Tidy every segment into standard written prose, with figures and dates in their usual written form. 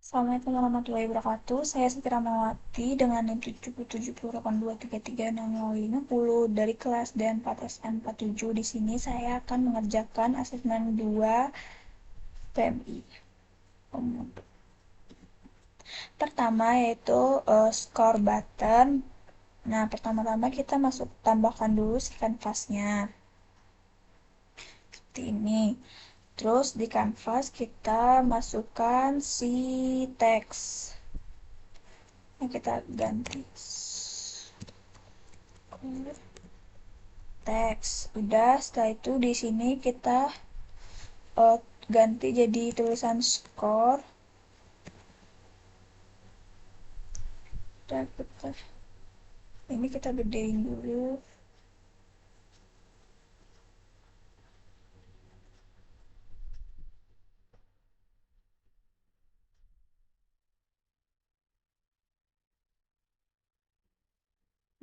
Assalamualaikum warahmatullahi wabarakatuh. Saya Siti Rahmawati dengan NIM 7780233050 dari kelas D4SN47. Di sini saya akan mengerjakan asesmen 2 PMI. Pertama yaitu score button. Nah, pertama-tama kita tambahkan dulu si kanvasnya. Seperti ini. Terus di kanvas kita masukkan si teks. Nah, kita ganti teks. Udah, setelah itu di sini kita ganti jadi tulisan score. Udah, ini kita gedein dulu.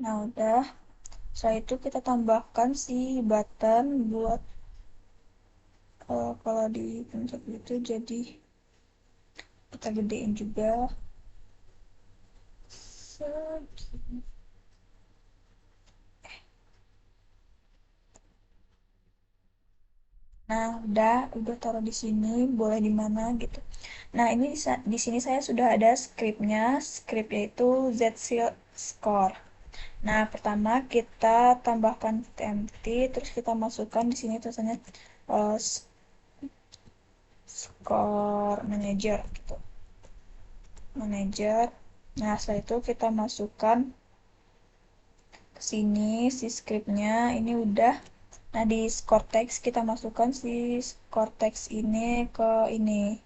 Nah, udah. Setelah itu kita tambahkan si button buat kalau dipencet gitu, jadi kita gedein juga. Nah, udah taruh di sini, boleh di mana gitu. Nah, ini di sini saya sudah ada scriptnya, script yaitu Zseal score. Nah, pertama kita tambahkan tmt, terus kita masukkan di sini tulisannya uh, score manager gitu. Manager. Nah, setelah itu kita masukkan ke sini si scriptnya, ini udah. Nah, di score text kita masukkan si score text ini ke ini.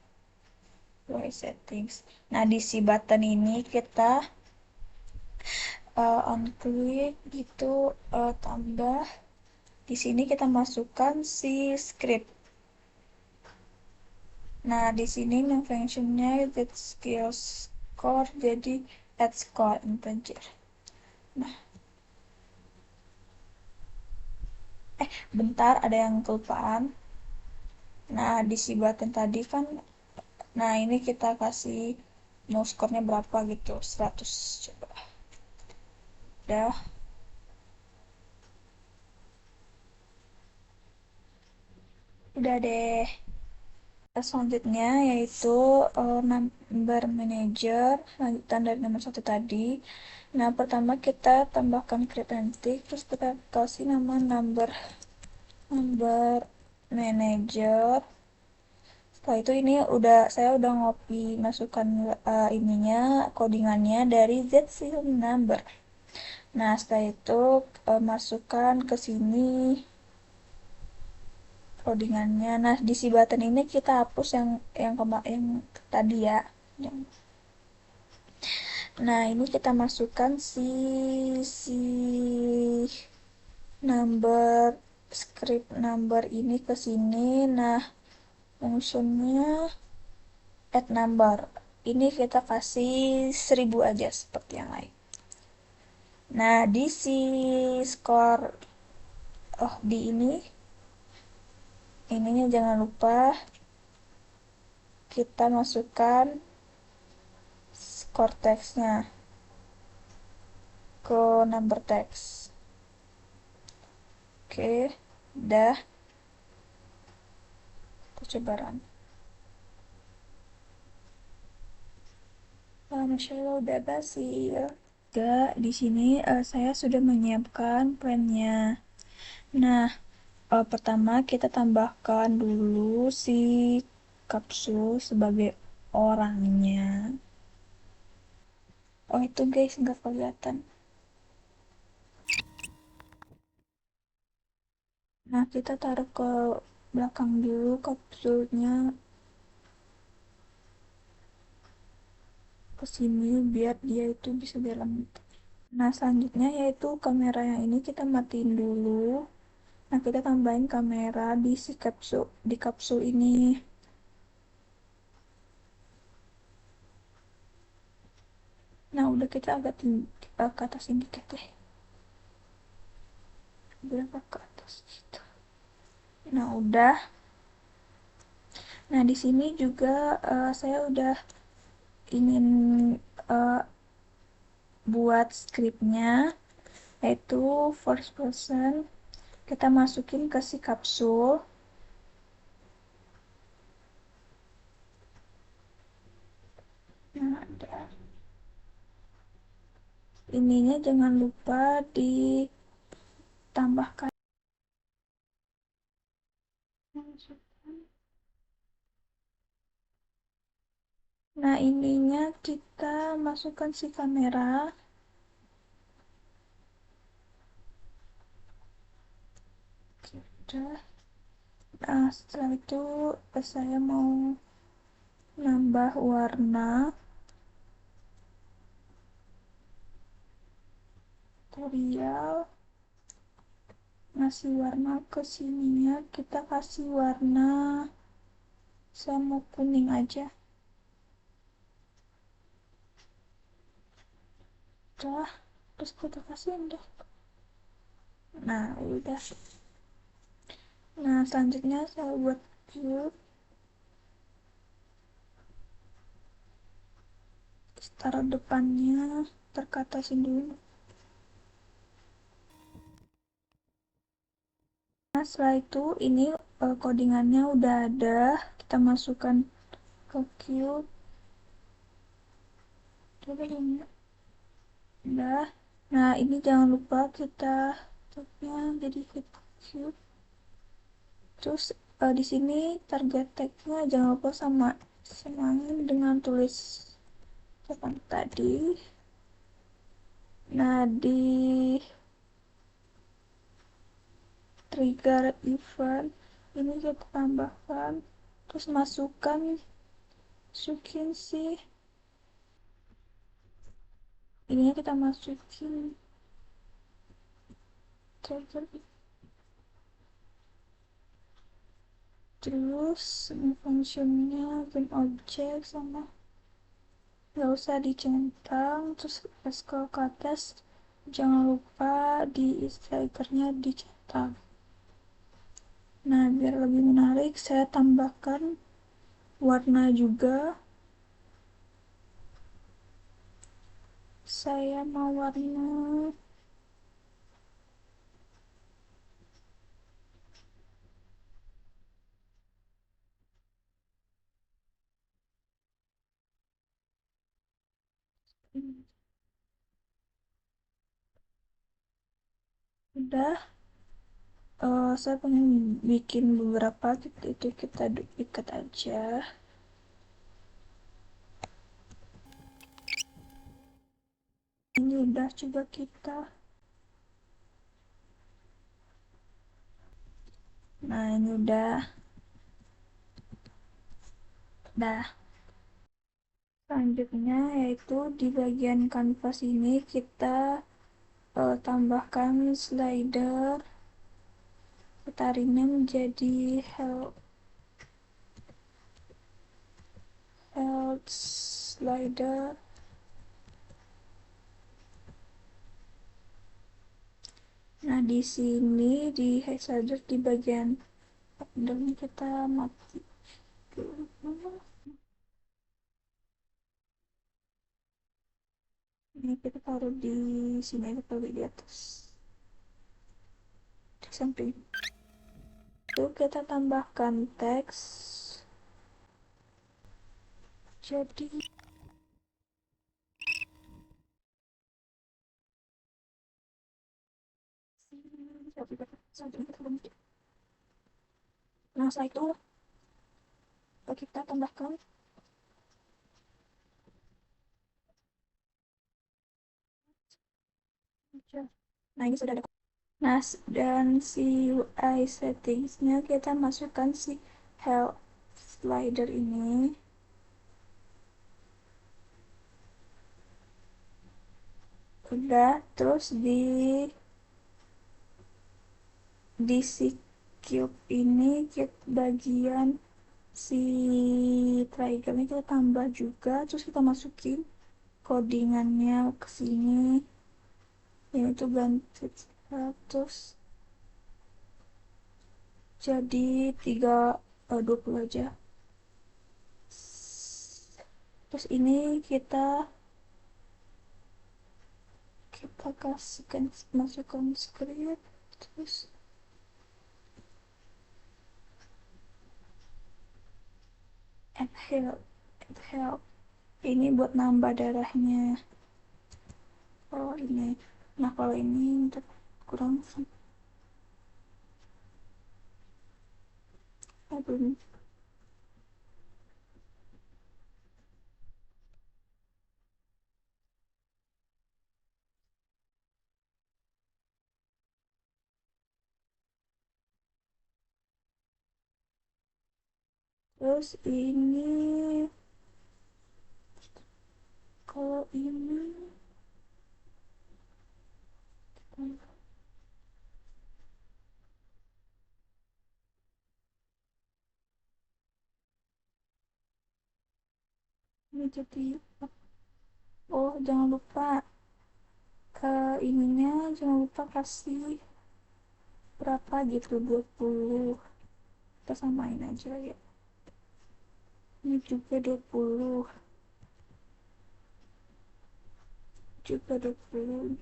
Settings. Nah, di si button ini kita on click gitu, tambah. Di sini kita masukkan si script. Nah, di sini functionnya get skill score jadi add score integer. Nah, bentar ada yang kelupaan. Nah, di si button tadi kan, nah ini kita kasih mau skornya berapa gitu, 100 coba. Udah, udah deh. Selanjutnya yaitu number manager, lanjutan dari nomor satu tadi. Nah, pertama kita tambahkan create nanti, terus kita kasih nama number manager. Setelah itu ini saya udah ngopi masukkan ininya, codingannya dari Zseal number. Nah, setelah itu masukkan ke sini codingannya. Nah, di si button ini kita hapus yang tadi ya. Nah, ini kita masukkan si number script number ini ke sini. Nah, fungsinya add number. Ini kita kasih 1000 aja seperti yang lain. Nah, di si score di ininya jangan lupa kita masukkan score text-nya ke number text. Oke, udah. Kita coba run. Masya Allah udah berhasil. Di sini saya sudah menyiapkan plannya. Nah, pertama kita tambahkan dulu si kapsul sebagai orangnya. Oh itu guys nggak kelihatan. Nah kita taruh ke belakang dulu kapsulnya ke sini biar dia itu bisa jalan. Nah selanjutnya yaitu kamera yang ini kita matiin dulu. Nah kita tambahin kamera di si kapsul ini. Nah udah kita agak tinggi ke atas dikit deh. Berapa ke atas gitu. Nah udah. Nah di sini juga saya udah ingin uh, buat scriptnya, yaitu first person, kita masukin ke si kapsul. Nah, ada ininya, jangan lupa ditambahkan. Nah, ininya kita masukkan si kamera. Udah. Nah, setelah itu saya mau nambah warna tutorial, ngasih warna ke sininya, kita kasih warna sama kuning aja. Udah, terus kita kasih udah. Nah, udah. Nah, selanjutnya saya buat cube, taruh depannya, terkatasin dulu. Nah, setelah itu ini codingannya udah ada, kita masukkan ke cube. Udah. Nah, ini jangan lupa kita tagnya jadi hit cube. Terus di sini target tagnya jangan lupa sama dengan tulis seperti tadi. Nah, di trigger event ini kita tambahkan, terus masukin sih ininya, kita masukin trigger, terus functionnya game object sama nggak usah dicentang, terus scroll ke atas, jangan lupa di strikernya dicentang. Nah, biar lebih menarik saya tambahkan warna juga. Saya mau warna ini. Udah, saya pengen bikin beberapa gitu, itu kita ikat aja. Ini udah, coba kita. Nah, ini udah. Selanjutnya yaitu di bagian kanvas ini kita tambahkan slider, kita rename jadi health slider. Nah, di sini di health slider di bagian dalam kita mati. Ini kita taruh di sini, kita taruh di atas, di samping. Itu kita tambahkan teks. Jadi nah, setelah itu kita tambahkan nah, ini sudah ada. Nah, dan si UI settingsnya kita masukkan si health slider ini. Udah, terus di si cube ini kita bagian si triangle-nya kita tambah juga, terus kita masukin codingannya ke sini, yaitu ganti 100 jadi 20 aja. Terus ini kita kasihkan, masukkan script. Terus and help ini buat nambah darahnya. Kalau ini, nah kalau ini untuk kurang, aduh. Terus ini, kalau ini jadi, oh jangan lupa ke ininya, jangan lupa kasih berapa gitu, 20. Kita samain aja ya, ini juga 20, juga 20.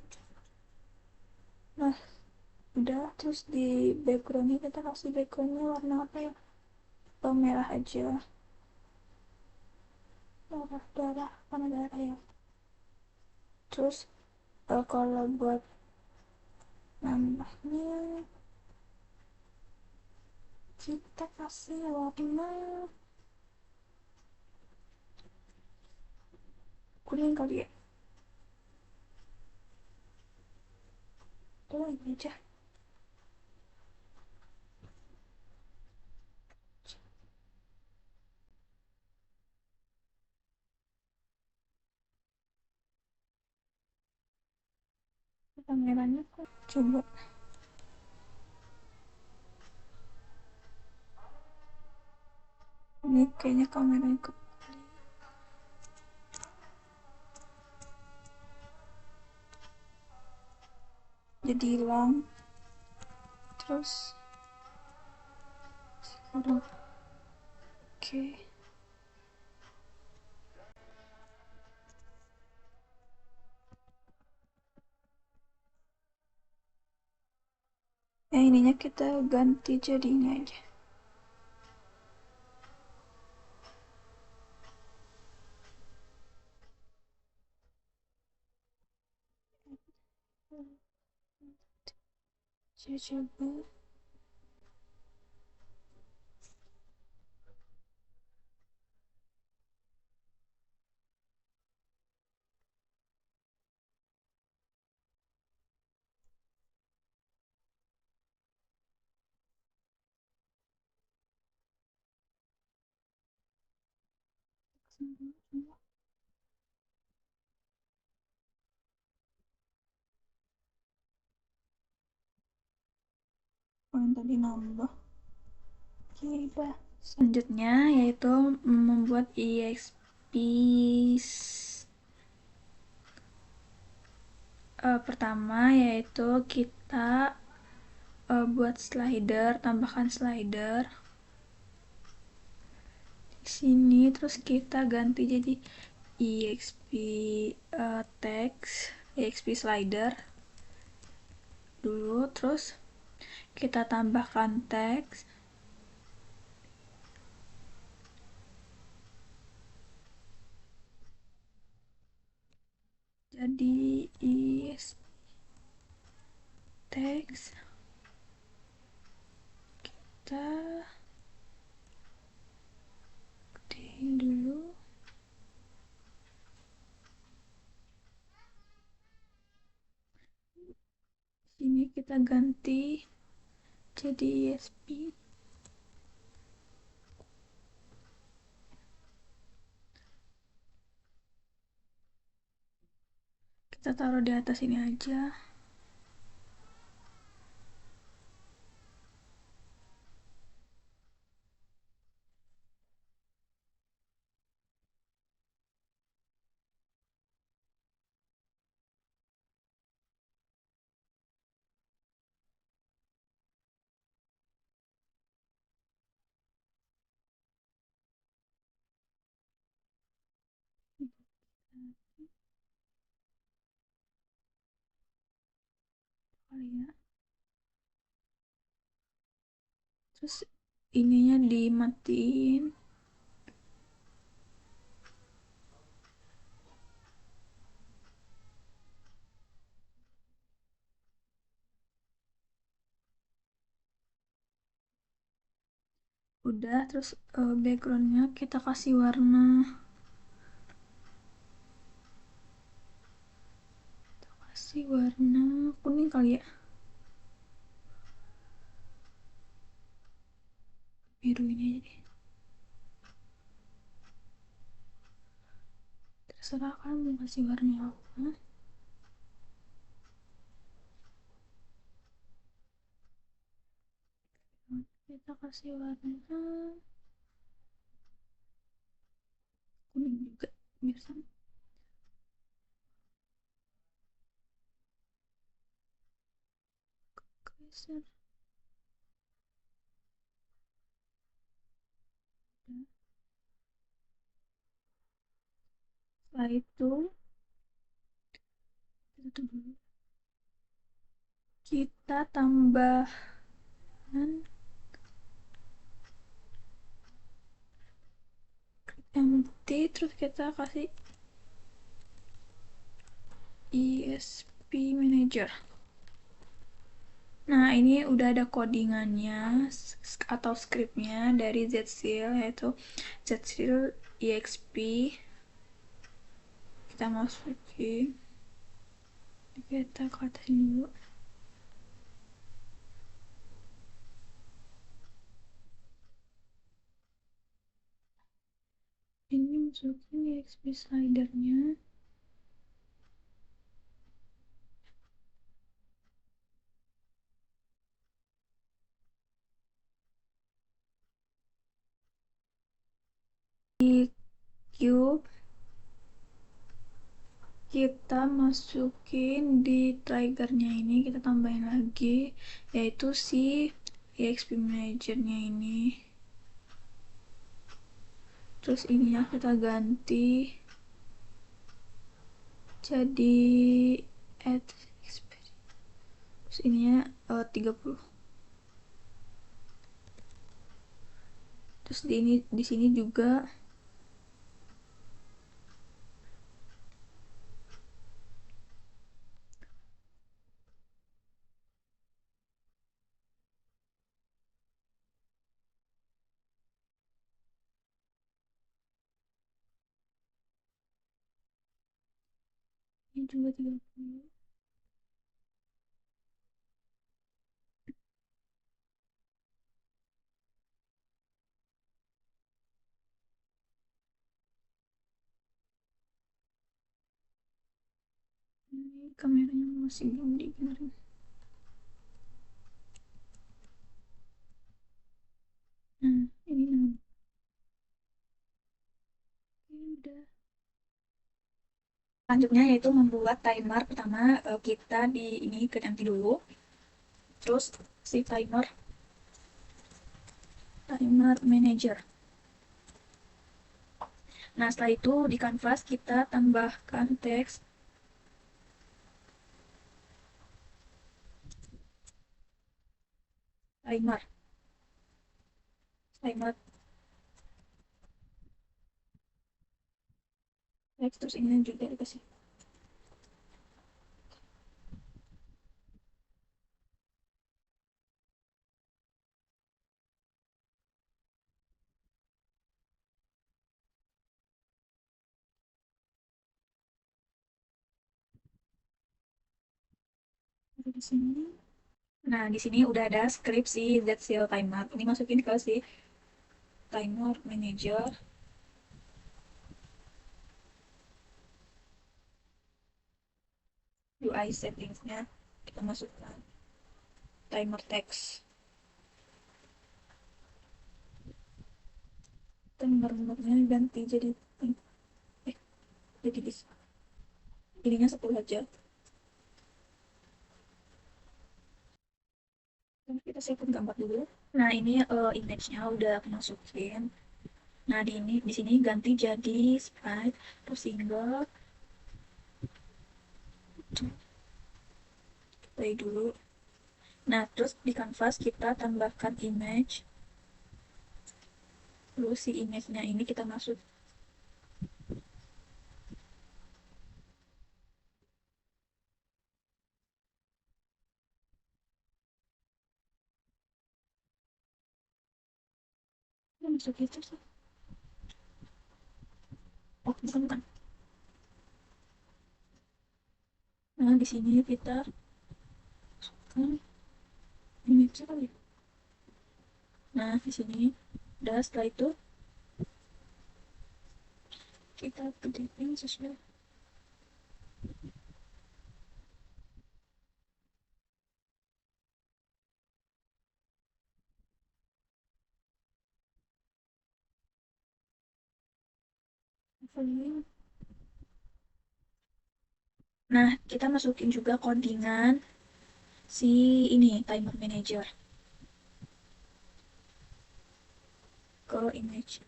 Nah udah, terus di backgroundnya kita kasih backgroundnya warna apa ya, merah aja, darah darah, warna darah ya. Terus kalau buat nambahnya kita kasih warna kuning kali ya. Oh ini aja, kameranya kok coba, ini kayaknya kameranya kok jadi hilang. Terus sekarang, oke, ininya kita ganti jadi ini aja. Saya coba, oh yang tadi nambah. Oke udah, selanjutnya yaitu membuat exp. Pertama yaitu kita buat slider, tambahkan slider di sini. Terus kita ganti jadi exp text, exp slider dulu. Terus kita tambahkan teks, jadi exp teks. Kita gedein dulu, sini kita ganti jadi esp. Kita taruh di atas ini aja. kali ya. Terus ininya dimatiin. Udah, terus backgroundnya kita kasih warna, kuning kali ya, biru ini aja deh, terserah kan mau kasih warna apa. Kita kasih warna kuning juga biar sama. Geser. Setelah itu kita tambahkan empty, terus kita kasih ESP Manager. Nah, ini udah ada codingannya atau scriptnya dari Zseal, yaitu Zseal EXP. Kita masukin, kita katain dulu. Ini masukin EXP slidernya. Di cube kita masukin di triggernya ini, kita tambahin lagi, yaitu si EXP Manager-nya ini. Terus ininya kita ganti jadi add experience. Terus ininya 30. Terus di sini juga ini juga 30. Ini kameranya masih belum dibenerin. Nah, ini nah. Ini udah. Selanjutnya yaitu membuat timer. Pertama kita di ini ke empty dulu. Terus si timer manager. Nah, setelah itu di canvas kita tambahkan teks timer. Teks, terus ini juga dikasih. Di sini. Nah, di sini udah ada script si Zseal timer. Ini masukin ke si timer manager. UI settingsnya kita masukkan timer text. Timer-nya ganti jadi jadi bisa. Ininya 10 aja. Dan kita siapin gambar dulu. Nah, ini image-nya udah aku masukin. Nah, di sini ganti jadi sprite atau single. Play dulu. Nah, terus di kanvas kita tambahkan image, terus si image-nya ini kita masuk. Masuk itu sih. Oh, bukan, bukan. Nah, di sini kita kan image kali. Nah, di sini udah, setelah itu kita gedein sesuai volume. Nah, kita masukin juga codingan si ini timer manager ke image.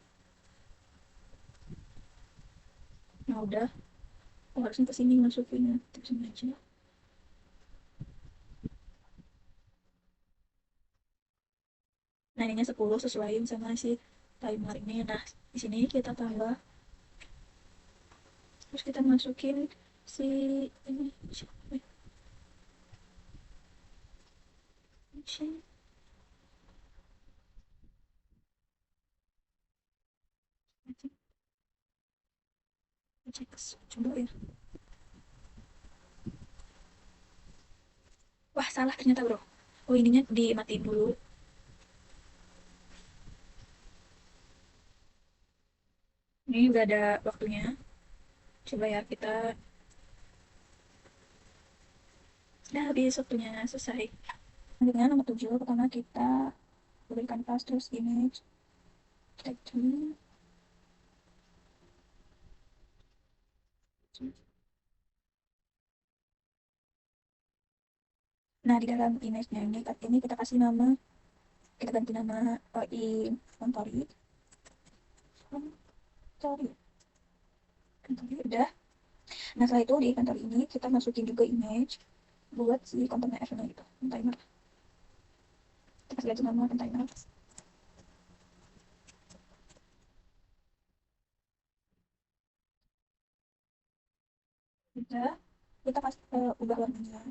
Nah, udah. Oh, harusnya ke sini masukinnya. Terus ini aja. Nah, ininya 10 sesuaiin sama si timer ini. Nah, di sini kita tambah, terus kita masukin si ini siapa ya? Cek coba ya. Wah, salah ternyata, Bro. Oh, ininya dimatiin dulu. Ini udah ada waktunya. Coba ya kita. Udah habis waktunya, selesai. Selanjutnya nomor 7, pertama kita berikan pas terus image. Kita cuma. Nah, di dalam image-nya ini kita kasih nama, kita ganti nama inventory. Inventory. Inventory udah. Nah, setelah itu di inventory ini kita masukin juga image buat si kontennya event gitu, container. Kita kasih aja nama container. Udah, kita kasih ubah warnanya.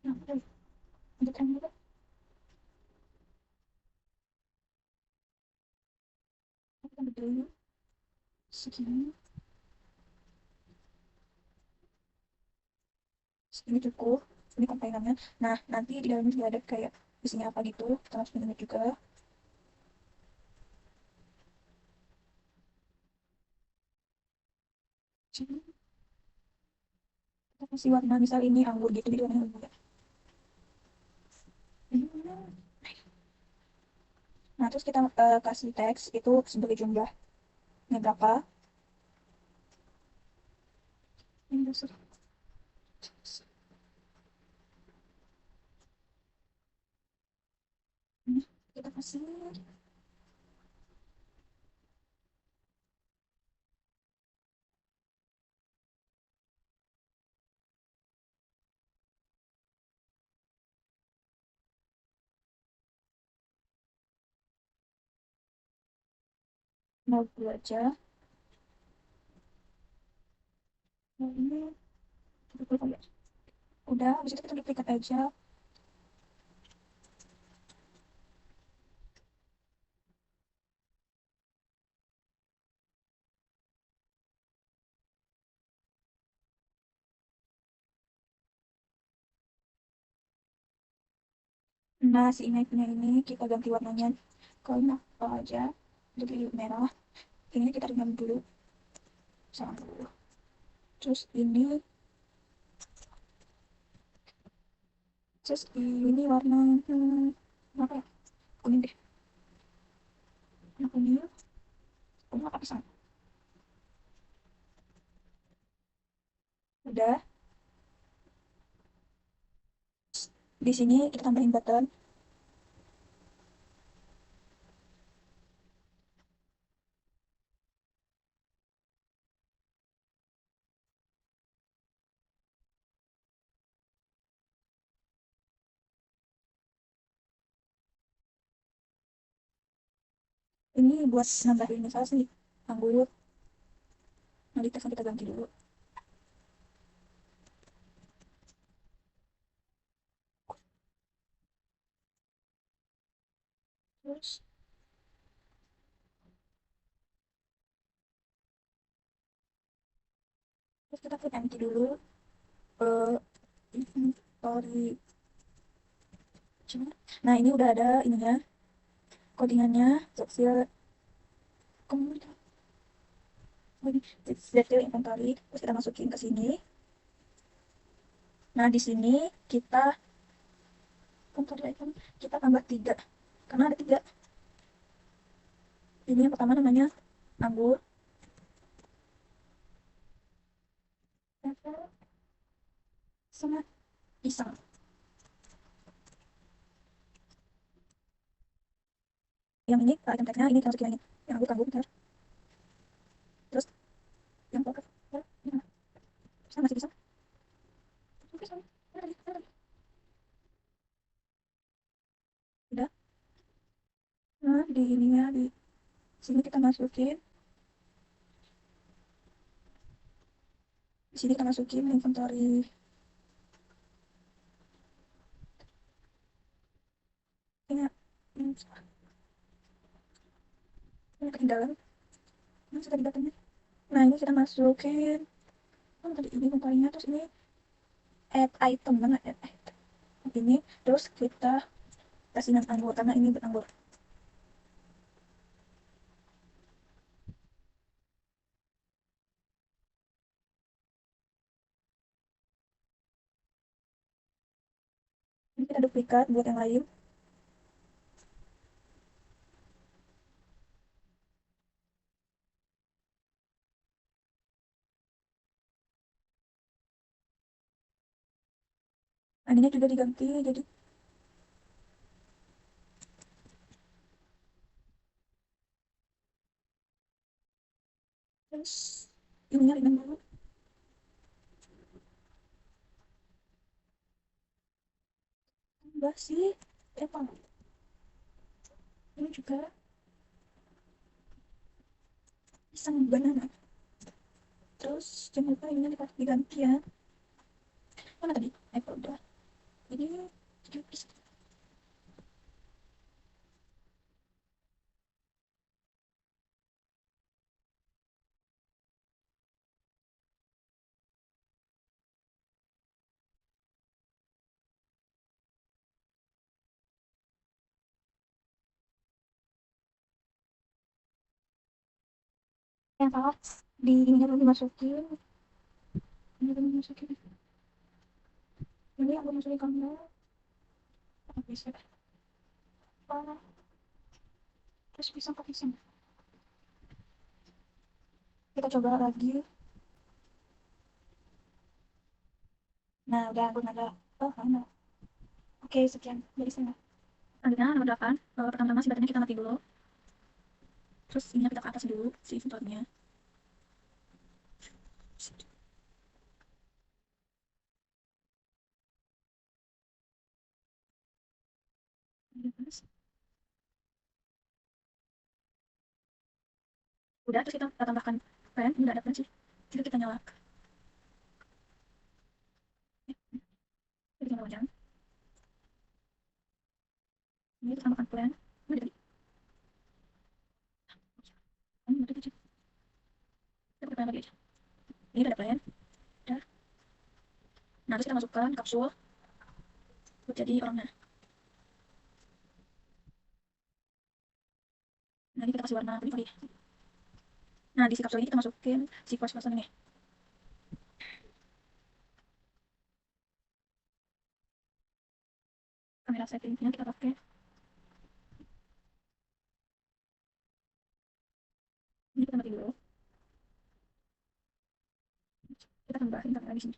Nah, udah. Untuk yang juga kita bedain segini, segini cukup. Ini kontainernya. Nah, nanti di dalamnya juga ada kayak isinya apa gitu. Kita masukin ini juga. Sini kita kasih warna, misal ini anggur gitu, jadi warna anggur ya. Nah, terus kita kasih teks itu sebagai jumlahnya berapa. Ini dasar. Ini kita kasih. Mau dulu aja. Nah, ini duplicate ya. Udah, habis itu kita duplikat aja. Nah, si image-nya ini kita ganti warnanya ke apa aja. Jadi merah. Ini kita renam dulu. Sama dulu. Terus ini warna apa ya? Kuning deh. Warna kuning. Kuning apa pesan? Udah. Di sini kita tambahin button. ini buat nambahin misal sih anggur. Nanti kita ganti dulu. Terus kita put empty dulu. eh Inventory. Nah, ini udah ada ininya, codingannya, Zexil, Zexil inventory. Terus kita masukin ke sini. Nah, di sini kita inventory item kita tambah 3 karena ada 3. Ini yang pertama namanya anggur, apple, sama pisang. Yang ini item tag-nya ini kita masukin lagi. Yang anggur bentar. Terus yang pokok ini mana? Pisang masih pisang. Pisang. Mana tadi? Mana tadi? Udah. Nah, di ininya di sini kita masukin. Di sini kita masukin inventory. Ini ini ketinggalan. Mana sudah datangnya? Nah, ini kita masukin. Oh, tadi ini inventory-nya, terus ini add item, mana add item? Ini terus kita kasih nama anggur karena ini beranggur. Ini kita duplikat buat yang lain. Nah, ininya juga diganti jadi terus ininya ringan dulu. Tambah sih apa? Ini juga pisang banana. Terus jangan lupa ininya diganti ya. Mana tadi? Apple udah. Ini juga pisang. Yang salah di ininya dulu dimasukin. Ini dulu dimasukin. Ini aku masukin kamu. Apa bisa? Oh, terus pisang ke pisang. Kita coba lagi. Nah, udah aku ada. Oh, mana? Oke, sekian dari sana. Selanjutnya nomor 8. Pertama-tama si baterainya kita mati dulu. Terus ini kita ke atas dulu si inventornya. Udah, terus kita tambahkan fan. Ini udah ada fan sih. Jadi kita nyalakan. Kita tinggal panjang. Ini kita tambahkan fan. Ini udah. Ini udah aja. Kita pakai fan lagi aja. Ini udah ada fan. Udah. Nah, terus kita masukkan kapsul buat jadi orangnya. Nah, ini kita kasih warna kuning lagi. Nah, di si kapsul ini kita masukin si kuas-kuasan ini. Kamera settingnya kita pakai. Ini kita mati dulu. Kita tambahin kamera di sini.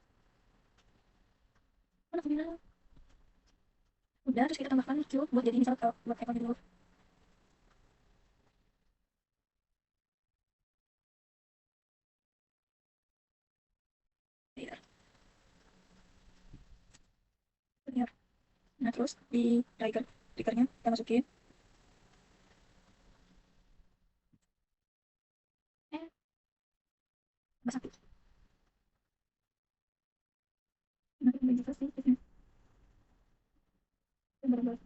Mana kamera? Udah, terus kita tambahkan cube buat jadi misal buat ekor dulu. Biar. Biar. Nah, terus di triggernya kita masukin. Nggak sakit. Nah, ini juga sih. Ini bener-bener.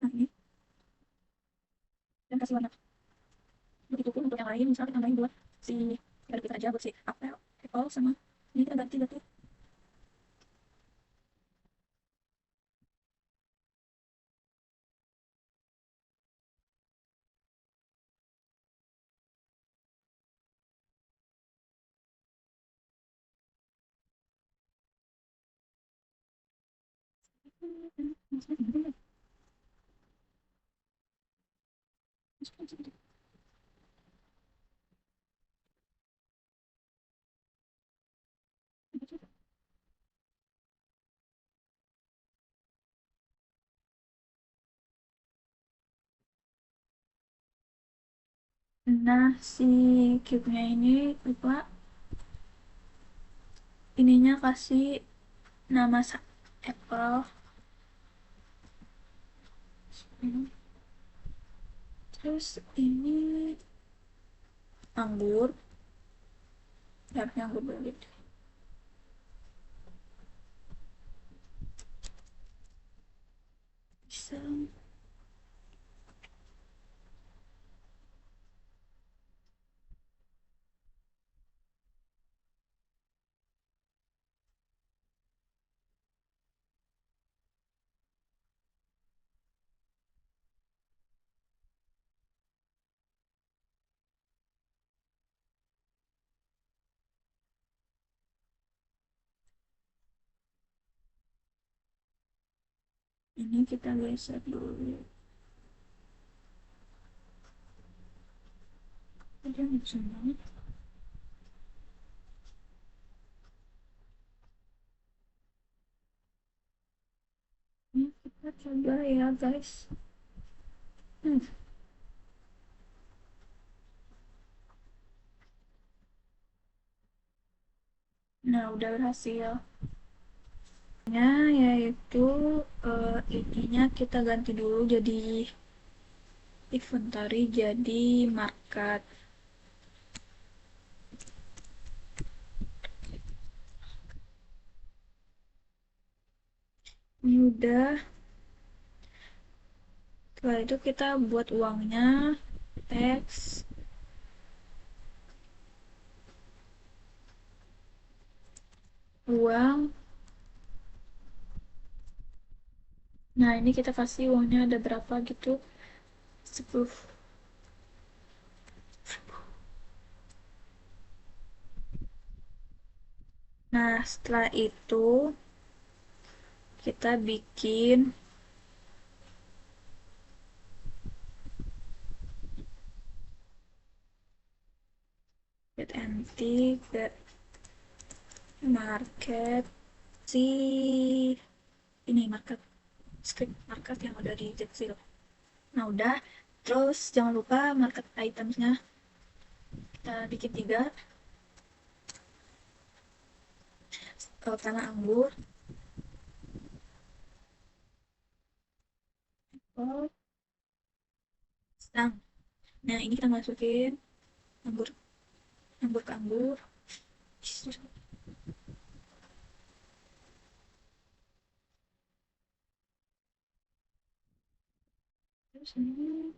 Nah, ini. Dan kasih warna. Begitupun untuk yang lain, misalnya kita tambahin buat si garis kita aja, buat si apel, apple sama ini kita ganti-ganti. Nah, si cube-nya ini lupa ininya kasih nama apple. Hmm. Terus ini anggur, harusnya anggur dulu. Bisa. Ini kita geser dulu. Ada yang banget. Ini kita coba ya guys. Hmm. Nah, udah berhasil. Nya yaitu ininya kita ganti dulu jadi inventory jadi market. Ini udah. Setelah itu kita buat uangnya, teks, uang. Nah, ini kita kasih uangnya ada berapa gitu. 10. Nah, setelah itu kita bikin get antique, get market, si ini market, script market yang udah di Jetsil. Nah, udah. Terus jangan lupa market itemsnya kita bikin 3. Tanah anggur, oh, stang. Nah, ini kita masukin anggur, anggur ke anggur. Terus ini.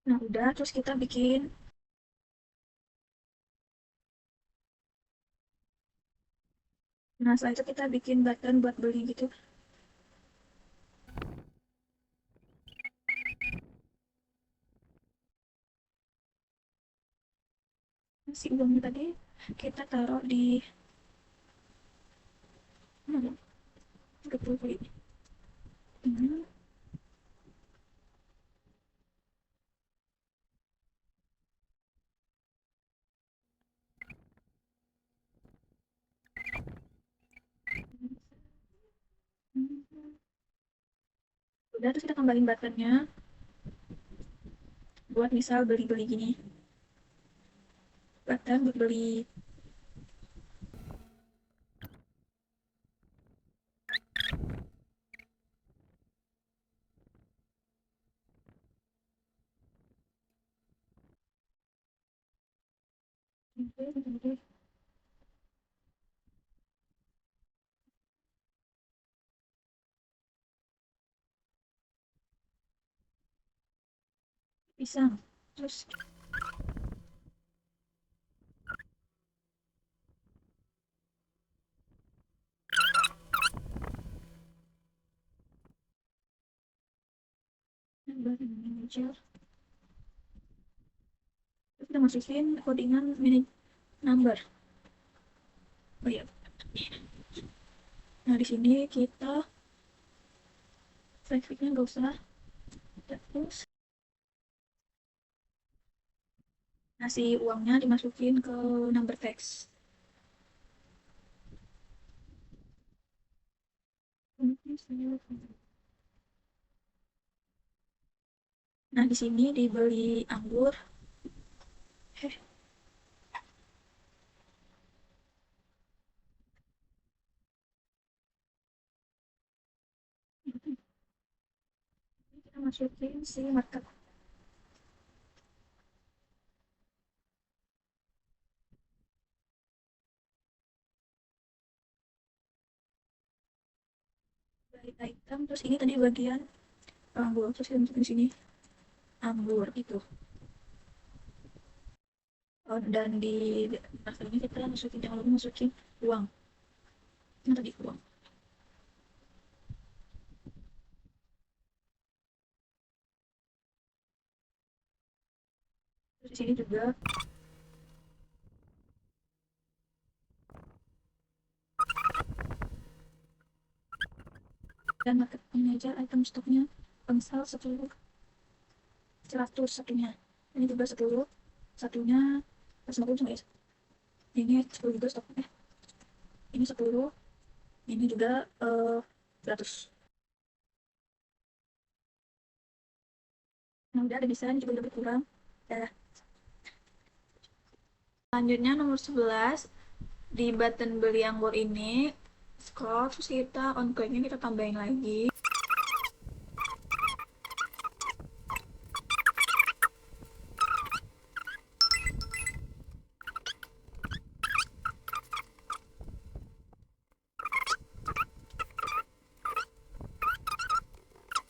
Nah, udah. Terus kita bikin. Nah, setelah itu kita bikin button buat beli gitu. Si uangnya tadi kita taruh di mana? Udah beli. Ini. Udah, terus kita tambahin buttonnya buat misal beli-beli gini, button buat beli. Pisang, terus manager, terus kita masukin codingan number. Oh iya, nah di sini kita trafficnya nggak usah, terus ngasih uangnya dimasukin ke number text. Nah di sini dibeli anggur. Eh, kita masukin si market. Beli item, terus ini tadi bagian anggur, terus kita masukin di sini anggur itu. Oh, dan di daftar ini kita masukin, jangan lupa masukin uang. Ini tadi uang. Terus di sini juga dan market manager item stoknya pengsal 10 100 satunya. Ini juga 10 satunya 150 sama ya. Ini 10 juga stoknya. Ini 10, ini juga 100. Nah udah ada desain juga udah berkurang. Dah. Selanjutnya nomor 11 di button beli anggur ini scroll, terus kita on clicknya kita tambahin lagi.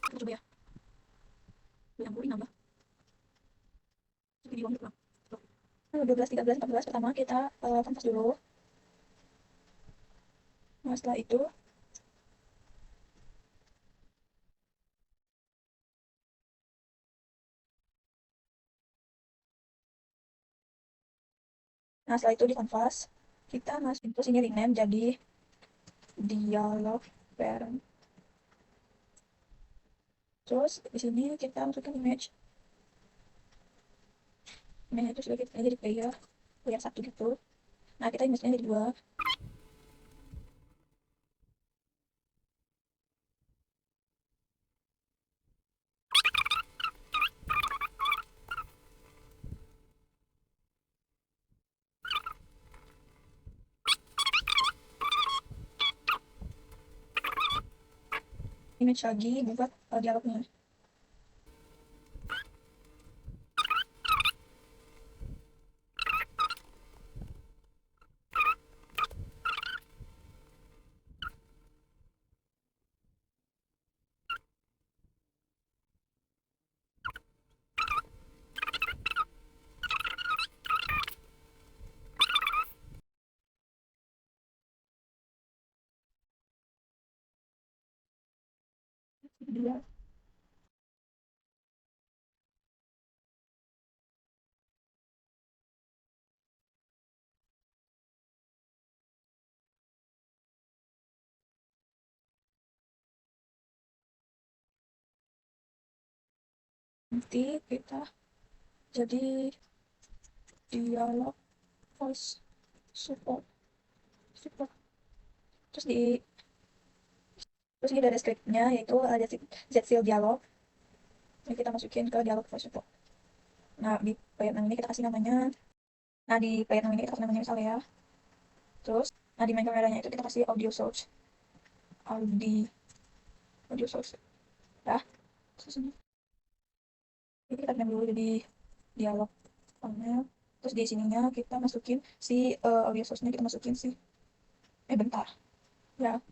Kita coba ya, beli anggur ini nambah segini uang berkurang. 12, 13, 14 pertama kita kanvas dulu. Nah setelah itu di kanvas kita masukin, terus ini rename jadi dialog parent. Terus di sini kita masukkan image itu sudah kita jadi player satu gitu. Nah kita image-nya jadi dua. Image lagi buat dialognya. Dia nanti kita jadi dialog voice support support terus di Terus ini udah ada scriptnya, yaitu ada Zetsil dialog. Jadi kita masukin ke dialog voice over. Nah, di playet ini kita kasih namanya. Nah, di playet ini kita kasih namanya misalnya ya. Terus, nah di main kameranya itu kita kasih audio source. Audio source. Dah, terus ini kita pindah dulu jadi dialog panel. Terus di sininya kita masukin si audio source-nya, kita masukin si bentar ya.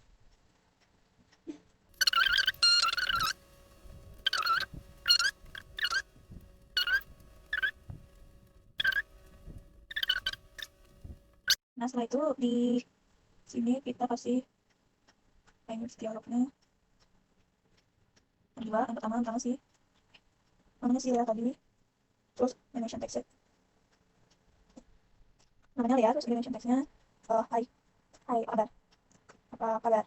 Nah, setelah itu di sini kita kasih language dialognya kedua. Yang pertama sih namanya sih ya tadi. Terus animation text namanya ya. Terus animation textnya hai kabar, apa kabar.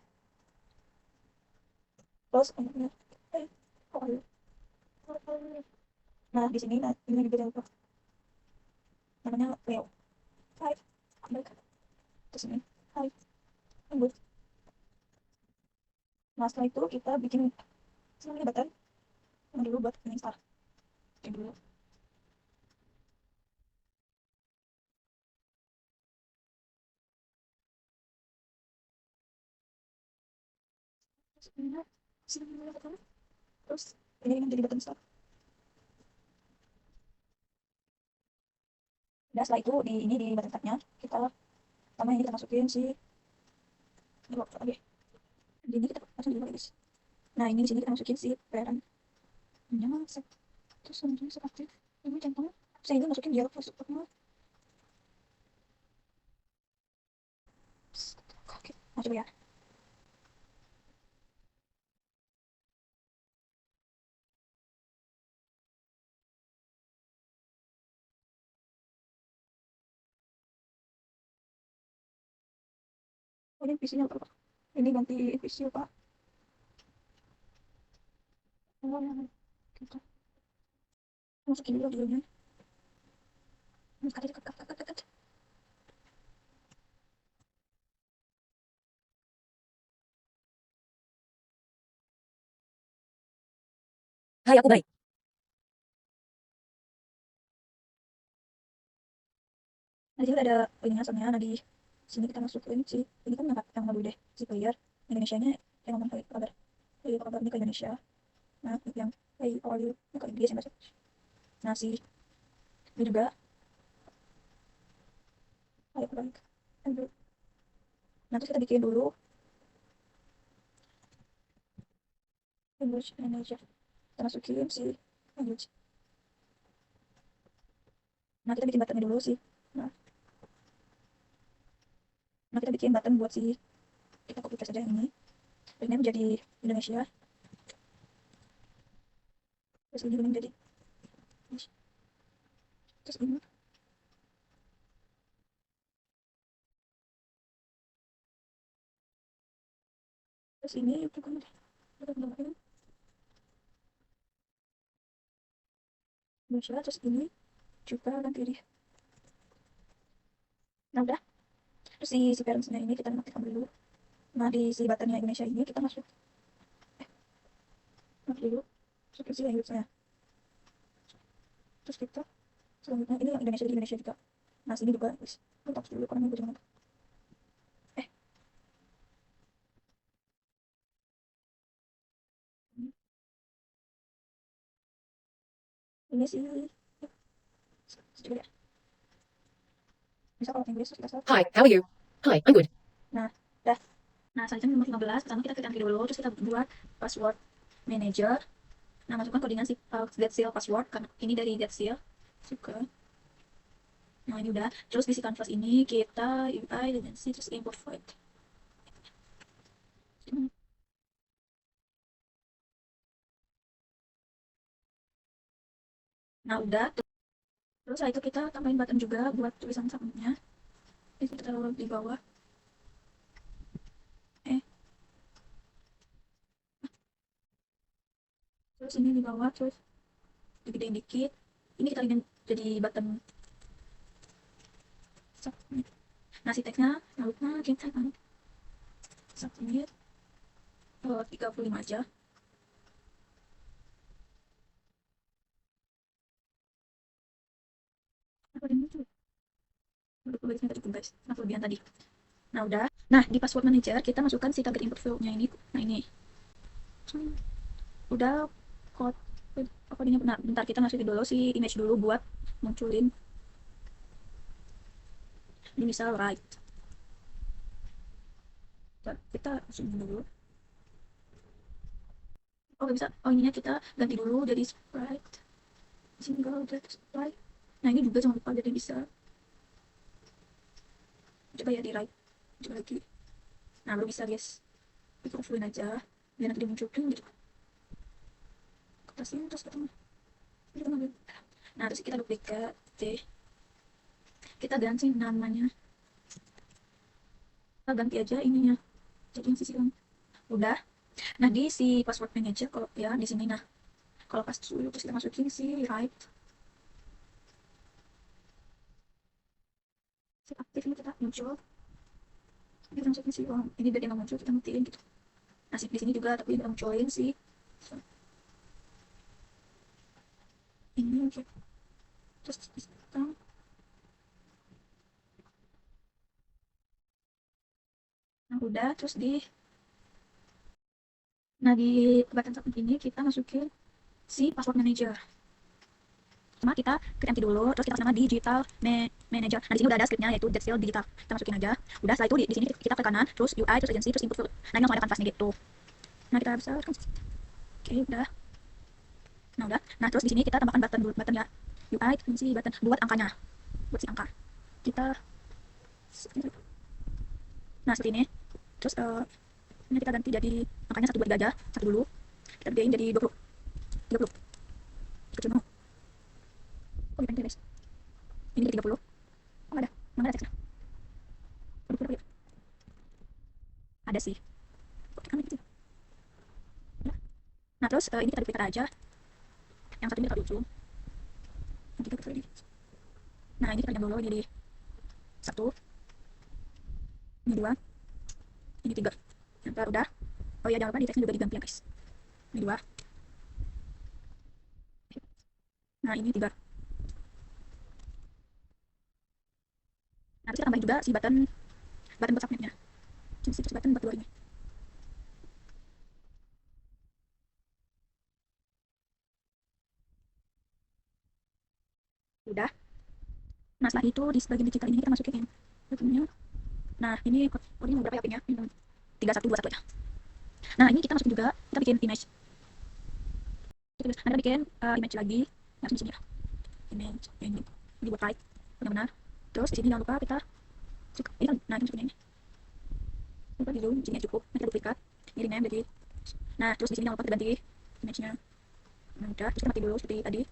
Terus ini hai, how are you. Nah di sini, nah ini juga jangan lupa namanya Leo. Hai, baik. Terus ini hai, good. Nah setelah itu kita bikin semuanya button yang dulu buat ini start yang dulu. Terus ini sini button. Terus ini yang jadi button start. Nah setelah itu di ini di button startnya kita pertama ini kita masukin si ini waktu lagi di ini kita langsung dulu guys. Nah ini di sini kita masukin si parent namanya set. Terus selanjutnya seperti ini centang. Saya ini masukin dialog voice over-nya. Oke, nah coba ya. Oh, ini PC-nya apa? Ini ganti PC Pak. Oh, ya. Gitu. Masukin dulu audionya. Cut. Hai, aku baik. Nah, di sini ada ininya soalnya. Nah, di sini kita masukin si ini kan yang lalu deh si player Indonesia-nya yang ngomong kayak kabar. Hey, apa kabar ini ke Indonesia. Nah, yang hey, how are you? Ini ke Inggris yang bahasa. Nah, si ini juga hai, apa baik. Nah, terus kita bikin dulu English Indonesia. Kita masukin si language. Nah, kita bikin buttonnya dulu sih. Nah, kita bikin button buat si kita copy paste aja yang ini. Terus ini menjadi Indonesia. Terus ini menjadi terus ini terus ini bukan ini Indonesia. Terus ini juga nanti di. Nah udah. Terus si parentsnya ini kita matikan dulu. Nah di si buttonnya Indonesia ini kita masuk dulu masuk ke si language-nya. Terus kita selanjutnya ini yang Indonesia di Indonesia juga. Nah sini juga guys. Bentar dulu karena ini jangan. Eh ini sih coba ya. Bisa kalau Inggris terus kita search. Hi, how are you? Hi, I'm good. Nah dah. Nah selanjutnya nomor 15 pertama kita klik dulu. Terus kita buat password manager. Nah masukkan kodenya si Zscaler password karena ini dari Zscaler juga. Nah ini udah. Terus di si canvas ini kita UI dan si terus import file. Nah udah. Terus setelah itu kita tambahin button juga buat tulisan sampingnya. Ini kita taruh di bawah. Eh, terus ini di bawah, terus digedein dikit. Ini kita ingin jadi button submit. Nah si teksnya, nah lupa kita kan submit. 35 aja. Apa yang muncul? Baru kebalikannya tadi tuh guys, nah kelebihan tadi. Nah udah, nah di password manager kita masukkan si target input field-nya ini. Nah ini udah code kodenya benar. Bentar kita masukin dulu si image dulu buat munculin. Ini misal right. Bentar, kita zoom dulu. Oh bisa, oh ininya kita ganti dulu jadi sprite single dot sprite. Nah ini juga jangan lupa jadi bisa coba ya di right, coba lagi. Nah belum bisa guys, kita offline aja biar nanti dimunculin gitu kertasnya terus ketemu. Nah terus kita duplikat deh, kita ganti namanya, kita ganti aja ininya jadi yang sisi udah. Nah di si password manager kalau ya di sini, nah kalau pas dulu terus kita masukin si right, si aktif ini kita muncul, kita masukin si ini biar dia nggak muncul kita matiin gitu. Nah di sini juga tapi kita munculin si ini aja, terus kita, nah udah terus di, nah di button submit ini kita masukin si password manager. Cuma kita klik empty dulu, terus kita kasih nama digital manager. Nah di sini udah ada scriptnya yaitu Zetfield digital. Kita masukin aja. Udah setelah itu di sini kita klik kanan, terus UI, terus agency, terus input field. Nah ini langsung ada kanvasnya gitu. Nah kita bisa kan. Oke udah. Nah udah. Nah terus di sini kita tambahkan button dulu, button ya. UI, agency, button buat angkanya, buat si angka. Kita nah seperti ini. Terus ini kita ganti jadi angkanya 1 2 3 aja, satu dulu. Kita gedein jadi 20. 30. Kecil mau. Oh ini guys. Ini 30. Oh ada. Mana ada teksnya? Aduh, ada sih. Kok tekan gitu? Nah terus ini kita duplikat aja. Yang satu ini kita ujung. Yang tiga kita ini. Nah ini kita pindah dulu jadi satu, ini dua, ini tiga. Nah udah. Oh iya jangan lupa di teksnya juga diganti ya guys. Ini dua. Nah ini tiga. Nah terus kita tambahin juga si button button buat submitnya. Terus button buat keluar ini. Udah. Nah setelah itu di bagian digital ini kita masukin buttonnya. Nah ini kodenya berapa ya pinnya? 3121 ya. Nah ini kita masukin juga, kita bikin image. Nah kita bikin image lagi. Nah sini ya. Image ini buat right yang benar. Terus di sini jangan lupa kita ini kan, nah ini masukin ini. Lupa di zoom, sini cukup. Nah kita duplikat. Ini rename jadi. Nah terus di sini jangan lupa kita ganti image-nya. Nah udah, terus kita mati dulu seperti tadi.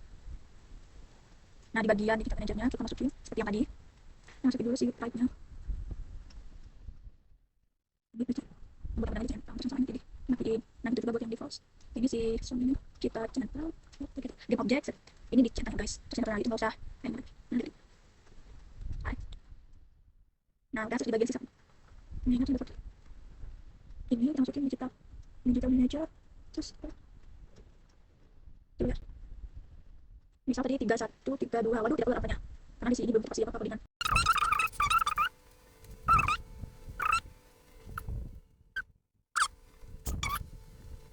Nah di bagian digital manager-nya kita masukin seperti yang tadi. Nah, masukin dulu si right-nya. Buat apa lagi centang terus sama ini jadi matiin. Nah itu juga buat yang default ini si suaminya kita centang game object ini dicentang guys, terus yang lagi itu nggak usah nah udah terus di bagian sisa ini ingat dapat ini kita masukin digital digital manager terus tuh ya misal tadi 3132 waduh tidak keluar apanya karena di sini belum pasti apa dengan.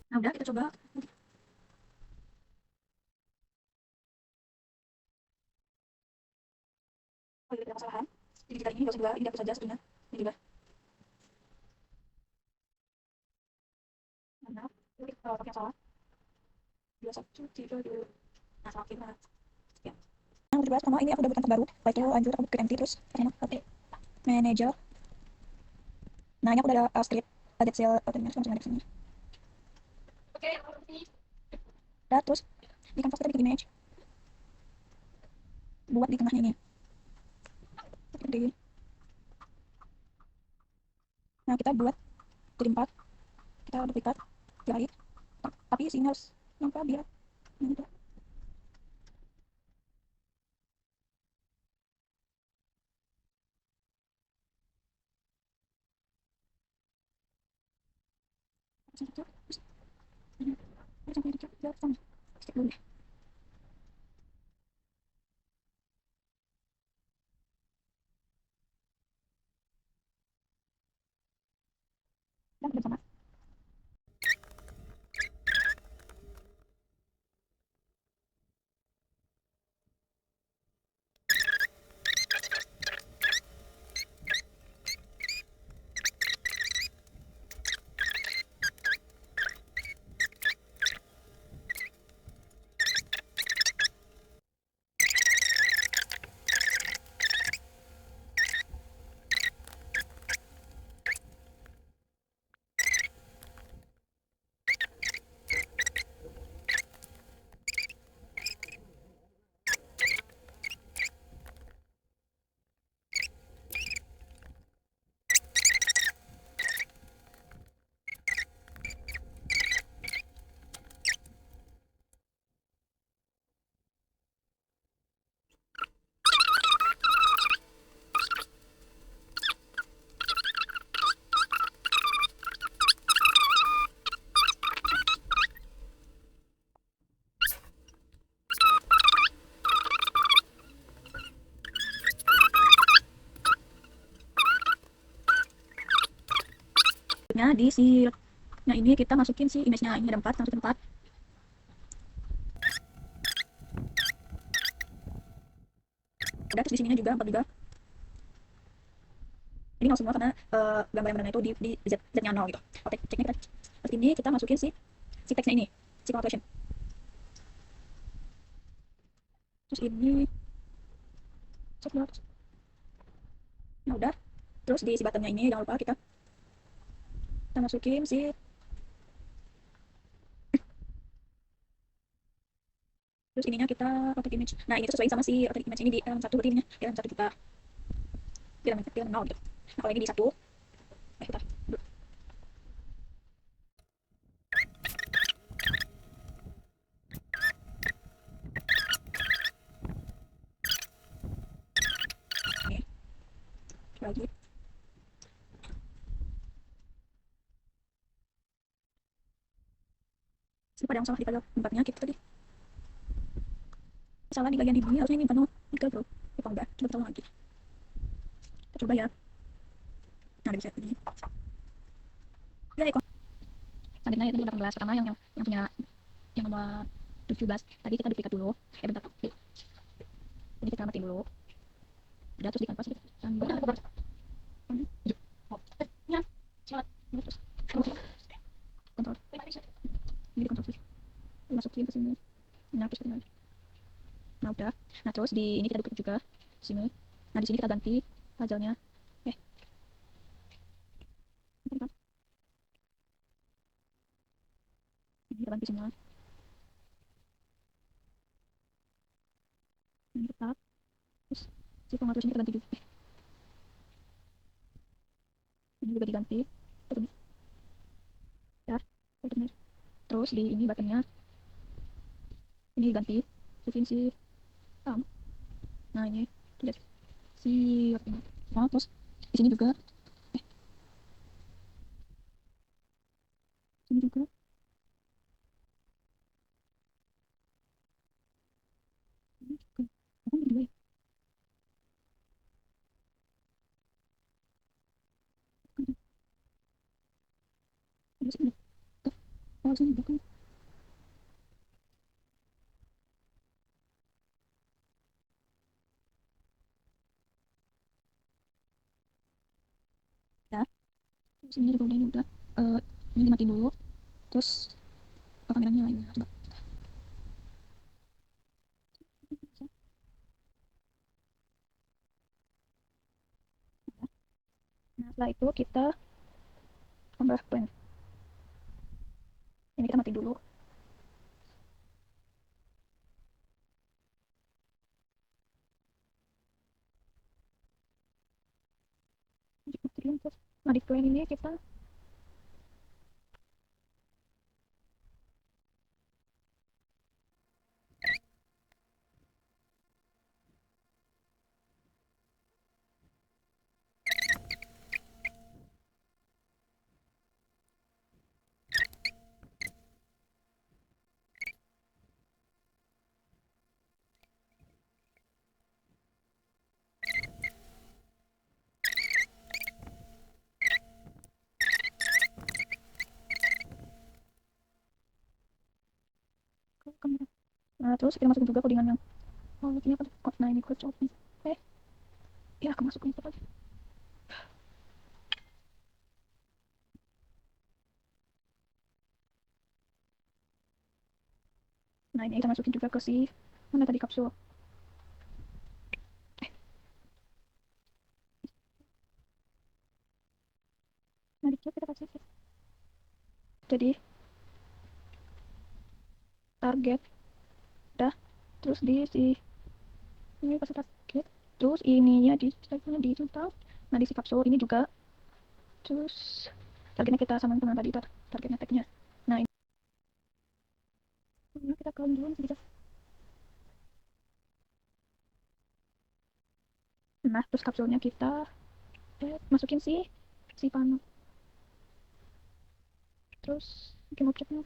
Nah udah kita coba. Oh iya tidak kesalahan di digital ini 22 ini dapur saja sebenarnya ini juga mana ini pakai yang salah 2132 nah salah kira ya. Nah udah dibahas sama ini aku udah buat tempat baru setelah itu lanjut aku bikin empty terus sama oke manager. Nah ini aku udah ada script target sale outdoor langsung ada di sini. Oke udah terus di kanvas kita bikin image buat di tengahnya ini seperti. Nah kita buat jadi 4, kita duplikat jahit tapi sini harus nampak biar nah, itu. Di si nah ini kita masukin si image-nya, ini ada 4, masukin 4. Udah, terus di sininya juga 4 juga. Ini nol semua karena gambar yang benar itu di z-nya 0 gitu. Oke, ceknya kita. Terus ini kita masukin si teksnya ini, si call to action. Terus ini cek dulu. Nah udah, terus di si buttonnya ini jangan lupa kita masukin si, terus ininya kita rotate image. Nah ini sesuai sama si rotate image ini di satu, berarti ininya di 1 kita di 0 gitu. Nah kalau ini di 1, kita ini lagi. Siapa yang salah di pada tempatnya kita tadi, salah di bagian ini, harusnya ini penuh tiga bro. Apa enggak, coba kita ulang lagi, kita coba ya. Nah bisa ini ya ikon selanjutnya itu 18 pertama yang punya yang nomor 17 tadi kita duplikat dulu, bentar, ini kita matiin dulu. Udah, terus di kanvas kita tambah ya, terus kontrol ini, di kontrol sih masukin ke sini. Nah terus kita, nah udah, nah terus di ini kita duplik juga sini. Nah di sini kita ganti puzzle-nya, ini kita ganti semua, ini tetap. Terus si pengatur ini kita ganti juga, ini juga diganti, ya, terus di ini buttonnya ini diganti, masukin si nah ini lihat si nah terus di sini juga, sini juga, ini juga apa ini dua ya, terus ini tuh, oh sini belakang. Ya terus ini juga udah, ini udah, ini dimatiin dulu, terus kameranya ini coba. Nah setelah itu kita tambah blend, ini kita mati dulu. Nah di blend ini kita Nah, terus kita masukin juga codingan yang ini apa tuh? Nah, ini code nih. Ya, aku masukin itu lagi. Nah, ini kita masukin juga ke si mana tadi kapsul. Nah, dikit kita kasih. Jadi target udah, terus di si ini kasih target, terus ininya di total. Nah, di si kapsul ini juga, terus targetnya kita samain dengan tadi targetnya tagnya. Nah, ini kita clone dulu bisa. Nah, terus kapsulnya kita masukin si panel, terus bikin objeknya.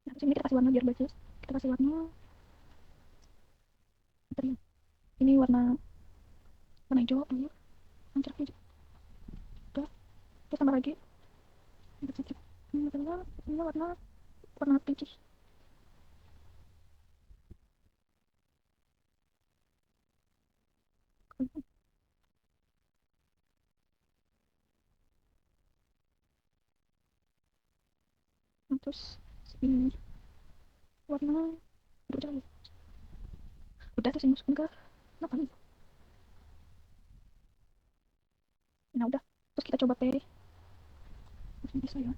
Nah, terus ini kita kasih warna biar bagus. Kita kasih warna tadi, ini warna hijau dulu, anjir hijau. Udah, terus tambah lagi ini adalah ini warna peach. Nah, terus ini warna biru jauh. Udah, terus ini masukin ke apa nih? Nah, udah, terus kita coba pair. Masih bisa ya.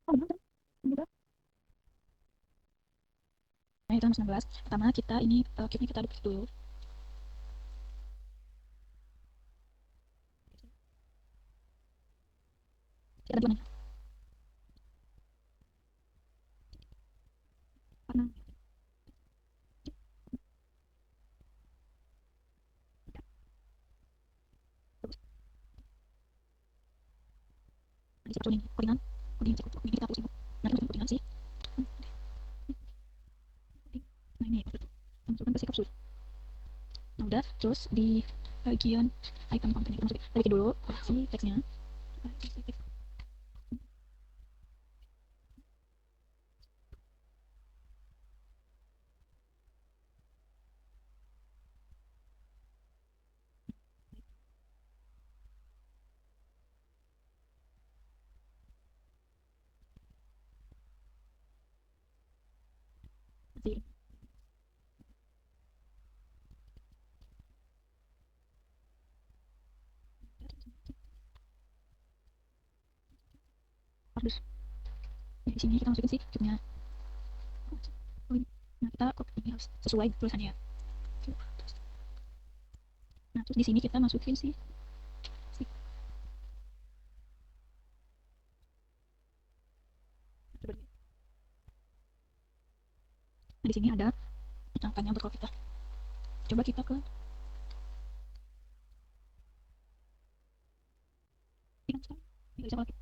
Oh, benar. Udah. Nah, itu 19. Pertama kita ini cube-nya kita aduk dulu. Ada dua nih. Warna terus di sini kuning, kuningan, kuning ini kita hapus ini. Nah, terus kuningan sih. Nah, ini masukkan ke si kapsul. Nah, udah, terus di bagian item konten kita masukin. Kita bikin dulu si teksnya. Masih harus. Nah, di sini kita masukin sih cube-nya. Nah, kita kok ini harus sesuai tulisannya ya. Nah, terus di sini kita masukin si nah, di sini ada angkanya untuk kita. Coba kita ke ini kan bisa lagi.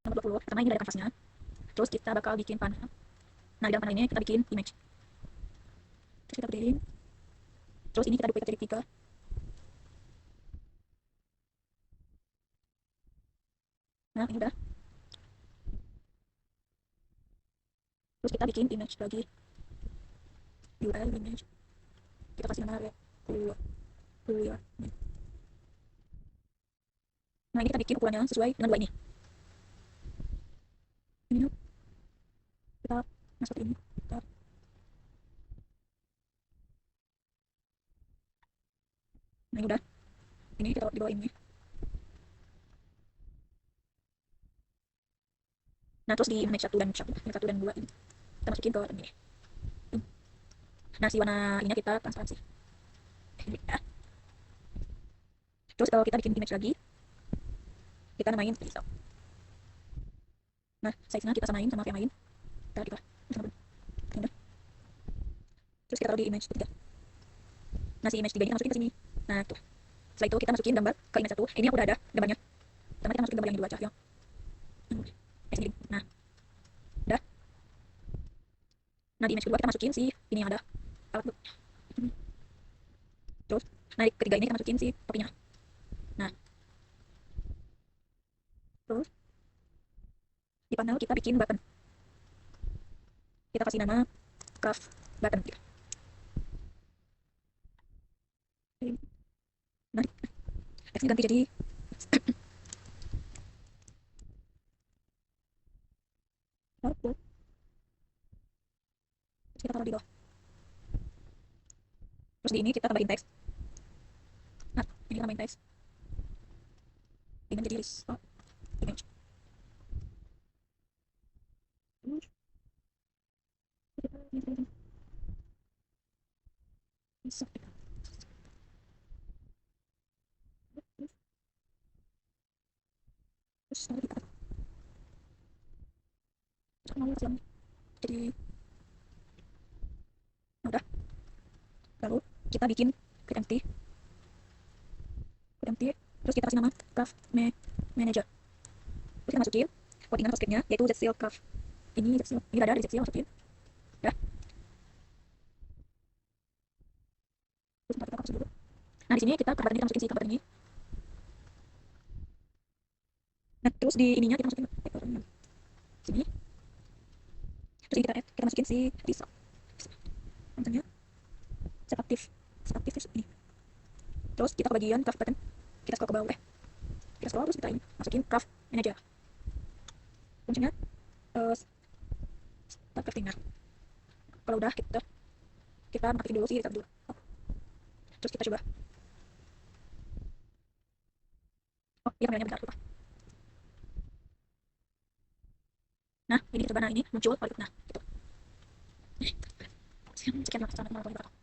Nomor 20, karena ini ada kanvasnya. Terus kita bakal bikin panel. Nah, di dalam panel ini kita bikin image. Terus kita gedein. Terus ini kita duplicate jadi 3. Nah, ini udah. Terus kita bikin image lagi. URL image. Kita kasih nama ya. Nah, Nah, ini kita bikin ukurannya sesuai dengan dua ini. Ini kita masuk ini. Kita, nah, ini udah. Ini kita taruh di bawah ini. Nah, terus di image 1 dan 1, image 1 dan 2 ini kita masukin ke ini. Nah, si warna ininya kita transparansi. Ini, ya. Terus kalau kita bikin image lagi, kita namain seperti itu. Nah, size-nya kita samain sama yang lain. Kita sama udah. Terus kita taruh di image 3. Nah, si image 3 ini kita masukin ke sini. Nah, tuh. Setelah itu kita masukin gambar ke image 1. Ini yang udah ada gambarnya. Pertama kita masukin gambar yang ini dulu aja, yang nah, udah. Nah, di image kedua kita masukin si ini yang ada alat bu. Terus, nah di ketiga ini kita masukin si topinya. Nah, terus di panel kita bikin button. Kita kasih nama craft button gitu. Nah, teksnya ganti jadi terus kita taruh di bawah. Terus di ini kita tambahin teks. Nah, ini kita tambahin teks. Ini jadi list image. Terus kita mau jadi nah, udah. Lalu kita bikin create empty, terus kita kasih nama craft manager. Terus kita masukin codingan atau scriptnya yaitu ZCL craft. Ini ZCL, ini ada dari ZCL masukin. Ya. Terus kita hapus dulu. Nah, di sini kita kabar ini kita masukin si kabar ini. Nah, terus di ininya kita masukin sini. Terus ini kita masukin si result. Contohnya set aktif terus ini. Terus kita ke bagian craft button. Kita scroll ke bawah. Kita scroll terus kita ini masukin craft manager. Fungsinya start crafting. Nah, kalau udah kita mengaktifkan dulu si result dulu. Terus kita coba. Oh, iya kameranya bentar lupa. Nah, ini kita coba. Nah, ini muncul. Nah, gitu. Sekian lah. Assalamualaikum warahmatullahi wabarakatuh.